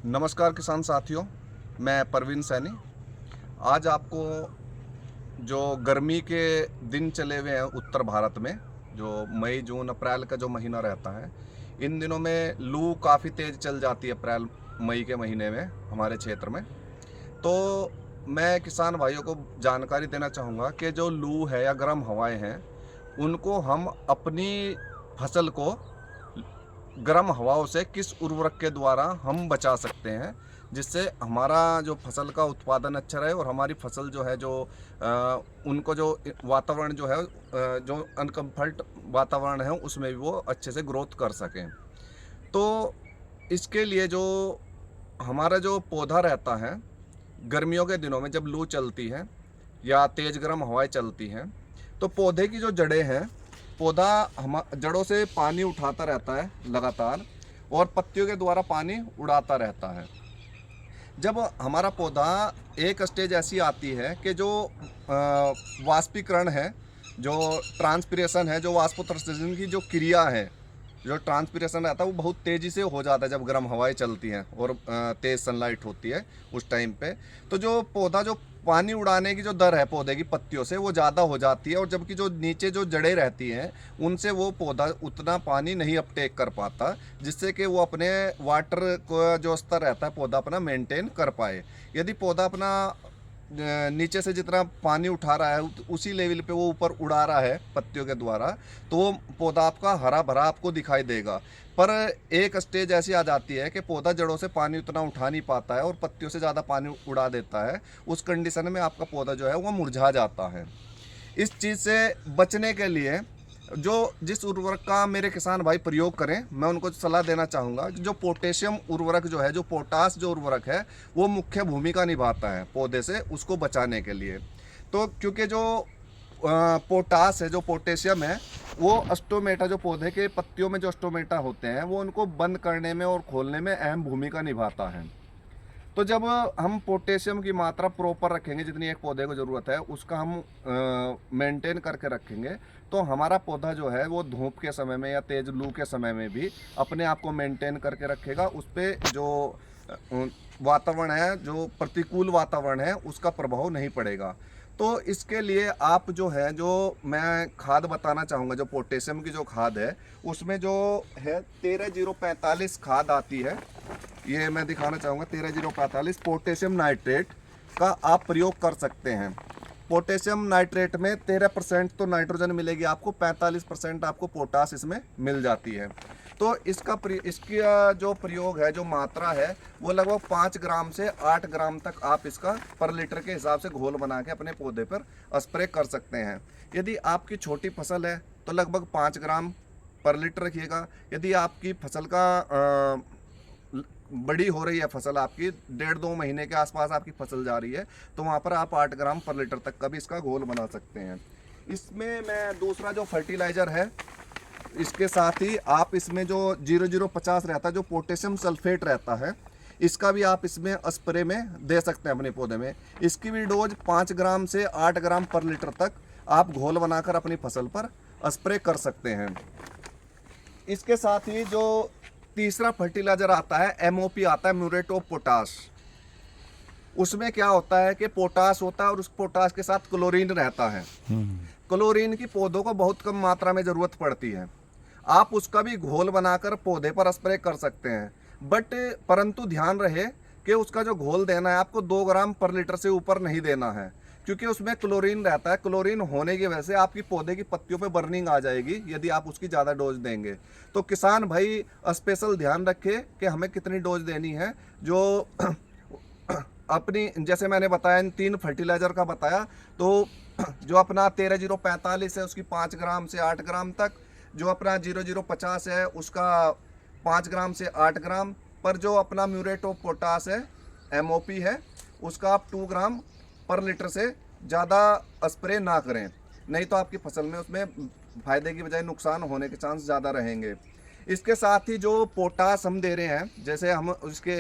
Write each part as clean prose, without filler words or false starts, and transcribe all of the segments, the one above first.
नमस्कार किसान साथियों, मैं परवीन सैनी। आज आपको जो गर्मी के दिन चले हुए हैं उत्तर भारत में, जो मई जून अप्रैल का जो महीना रहता है, इन दिनों में लू काफ़ी तेज़ चल जाती है अप्रैल मई के महीने में हमारे क्षेत्र में। तो मैं किसान भाइयों को जानकारी देना चाहूँगा कि जो लू है या गर्म हवाएं हैं, उनको हम अपनी फसल को गर्म हवाओं से किस उर्वरक के द्वारा हम बचा सकते हैं, जिससे हमारा जो फसल का उत्पादन अच्छा रहे और हमारी फसल जो है उनको जो वातावरण जो है जो अनकम्फर्ट वातावरण है उसमें भी वो अच्छे से ग्रोथ कर सकें। तो इसके लिए जो हमारा जो पौधा रहता है, गर्मियों के दिनों में जब लू चलती है या तेज़ गर्म हवाएं चलती हैं, तो पौधे की जो जड़ें हैं, पौधा हम जड़ों से पानी उठाता रहता है लगातार और पत्तियों के द्वारा पानी उड़ाता रहता है। जब हमारा पौधा एक स्टेज ऐसी आती है कि जो वाष्पीकरण है, जो ट्रांसपिरेशन है, जो वाष्पोत्सर्जन की जो क्रिया है, जो ट्रांसपिरेशन रहता है वो बहुत तेज़ी से हो जाता है जब गर्म हवाएं चलती हैं और तेज़ सनलाइट होती है उस टाइम पे। तो जो पौधा जो पानी उड़ाने की जो दर है पौधे की पत्तियों से वो ज़्यादा हो जाती है, और जबकि जो नीचे जो जड़ें रहती हैं उनसे वो पौधा उतना पानी नहीं अपटेक कर पाता, जिससे कि वो अपने वाटर को जो स्तर रहता है पौधा अपना मेंटेन कर पाए। यदि पौधा अपना नीचे से जितना पानी उठा रहा है उसी लेवल पे वो ऊपर उड़ा रहा है पत्तियों के द्वारा, तो वो पौधा आपका हरा भरा आपको दिखाई देगा। पर एक स्टेज ऐसी आ जाती है कि पौधा जड़ों से पानी उतना उठा नहीं पाता है और पत्तियों से ज़्यादा पानी उड़ा देता है। उस कंडीशन में आपका पौधा जो है वो मुरझा जाता है। इस चीज़ से बचने के लिए जो जिस उर्वरक का मेरे किसान भाई प्रयोग करें, मैं उनको सलाह देना चाहूँगा कि जो पोटेशियम उर्वरक जो है, जो पोटास जो उर्वरक है, वो मुख्य भूमिका निभाता है पौधे से उसको बचाने के लिए। तो क्योंकि जो पोटास है, जो पोटेशियम है, वो स्टोमेटा जो पौधे के पत्तियों में जो स्टोमेटा होते हैं वो उनको बंद करने में और खोलने में अहम भूमिका निभाता है। तो जब हम पोटेशियम की मात्रा प्रॉपर रखेंगे, जितनी एक पौधे को ज़रूरत है उसका हम मेंटेन करके रखेंगे, तो हमारा पौधा जो है वो धूप के समय में या तेज़ लू के समय में भी अपने आप को मेंटेन करके रखेगा। उस पर जो वातावरण है, जो प्रतिकूल वातावरण है, उसका प्रभाव नहीं पड़ेगा। तो इसके लिए आप जो है, जो मैं खाद बताना चाहूँगा, जो पोटेशियम की जो खाद है उसमें जो है 13045 खाद आती है, ये मैं दिखाना चाहूँगा। 13045 पोटेशियम नाइट्रेट का आप प्रयोग कर सकते हैं। पोटेशियम नाइट्रेट में 13% तो नाइट्रोजन मिलेगी आपको, 45% आपको पोटास इसमें मिल जाती है। तो इसका जो प्रयोग है, जो मात्रा है, वो लगभग 5 ग्राम से 8 ग्राम तक आप इसका पर लीटर के हिसाब से घोल बना के अपने पौधे पर स्प्रे कर सकते हैं। यदि आपकी छोटी फसल है तो लगभग 5 ग्राम पर लीटर रखिएगा। यदि आपकी फसल का बड़ी हो रही है, फसल आपकी 1.5-2 महीने के आसपास आपकी फसल जा रही है, तो वहाँ पर आप 8 ग्राम पर लीटर तक का भी इसका घोल बना सकते हैं। इसमें मैं दूसरा जो फर्टिलाइज़र है, इसके साथ ही आप इसमें जो 0050 रहता है, जो पोटेशियम सल्फेट रहता है, इसका भी आप इसमें स्प्रे में दे सकते हैं अपने पौधे में। इसकी भी डोज 5 ग्राम से 8 ग्राम पर लीटर तक आप घोल बनाकर अपनी फसल पर स्प्रे कर सकते हैं। इसके साथ ही जो तीसरा फर्टिलाइजर आता है, एमओपी आता है, म्यूरेट ऑफ पोटाश। उसमें क्या होता है कि पोटाश होता है और उस पोटाश के साथ क्लोरीन रहता है। क्लोरीन की पौधों को बहुत कम मात्रा में ज़रूरत पड़ती है। आप उसका भी घोल बनाकर पौधे पर स्प्रे कर सकते हैं, परंतु ध्यान रहे कि उसका जो घोल देना है आपको 2 ग्राम पर लीटर से ऊपर नहीं देना है, क्योंकि उसमें क्लोरीन रहता है। क्लोरीन होने की वजह से आपकी पौधे की पत्तियों पे बर्निंग आ जाएगी यदि आप उसकी ज़्यादा डोज देंगे। तो किसान भाई स्पेशल ध्यान रखें कि हमें कितनी डोज देनी है। जो अपनी, जैसे मैंने बताया, इन 3 फर्टिलाइज़र का बताया, तो जो अपना 13045 है उसकी 5 ग्राम से 8 ग्राम तक, जो अपना 0050 है उसका 5 ग्राम से 8 ग्राम, पर जो अपना म्यूरेट ऑफ पोटास है, एमओपी है, उसका आप 2 ग्राम पर लीटर से ज़्यादा स्प्रे ना करें, नहीं तो आपकी फसल में उसमें फायदे की बजाय नुकसान होने के चांस ज़्यादा रहेंगे। इसके साथ ही जो पोटास हम दे रहे हैं, जैसे हम उसके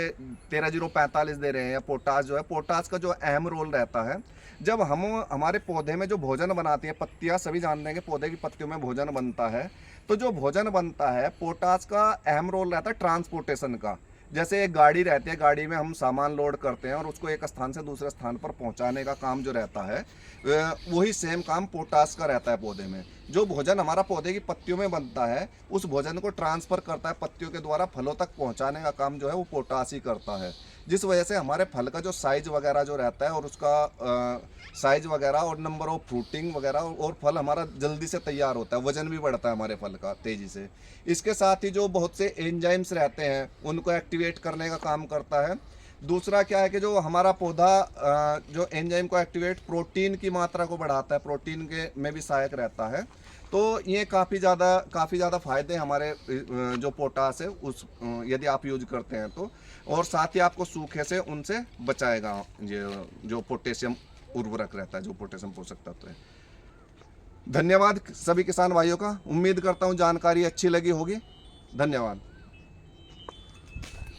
13045 दे रहे हैं, या पोटास जो है, पोटास का जो अहम रोल रहता है, जब हम हमारे पौधे में जो भोजन बनाती है पत्तियां, सभी जानते हैं कि पौधे की पत्तियों में भोजन बनता है, तो जो भोजन बनता है पोटास का अहम रोल रहता है ट्रांसपोर्टेशन का। जैसे एक गाड़ी रहती है, गाड़ी में हम सामान लोड करते हैं और उसको एक स्थान से दूसरे स्थान पर पहुंचाने का काम जो रहता है, वही सेम काम पोटास का रहता है पौधे में। जो भोजन हमारा पौधे की पत्तियों में बनता है, उस भोजन को ट्रांसफ़र करता है पत्तियों के द्वारा फलों तक पहुंचाने का काम जो है वो पोटास ही करता है। जिस वजह से हमारे फल का जो साइज वगैरह जो रहता है और उसका साइज वगैरह और नंबर ऑफ फ्रूटिंग वगैरह, और फल हमारा जल्दी से तैयार होता है, वजन भी बढ़ता है हमारे फल का तेज़ी से। इसके साथ ही जो बहुत से एंजाइम्स रहते हैं उनको एक्टिवेट करने का काम करता है। दूसरा क्या है कि जो हमारा पौधा जो एंजाइम को एक्टिवेट प्रोटीन की मात्रा को बढ़ाता है, प्रोटीन के में भी सहायक रहता है। तो ये काफ़ी ज़्यादा फ़ायदे हमारे जो पोटास है उस यदि आप यूज करते हैं तो, और साथ ही आपको सूखे से उनसे बचाएगा ये जो पोटेशियम उर्वरक रहता है, जो पोटेशियम पोषक तत्व है। धन्यवाद सभी किसान भाइयों का। उम्मीद करता हूँ जानकारी अच्छी लगी होगी। धन्यवाद।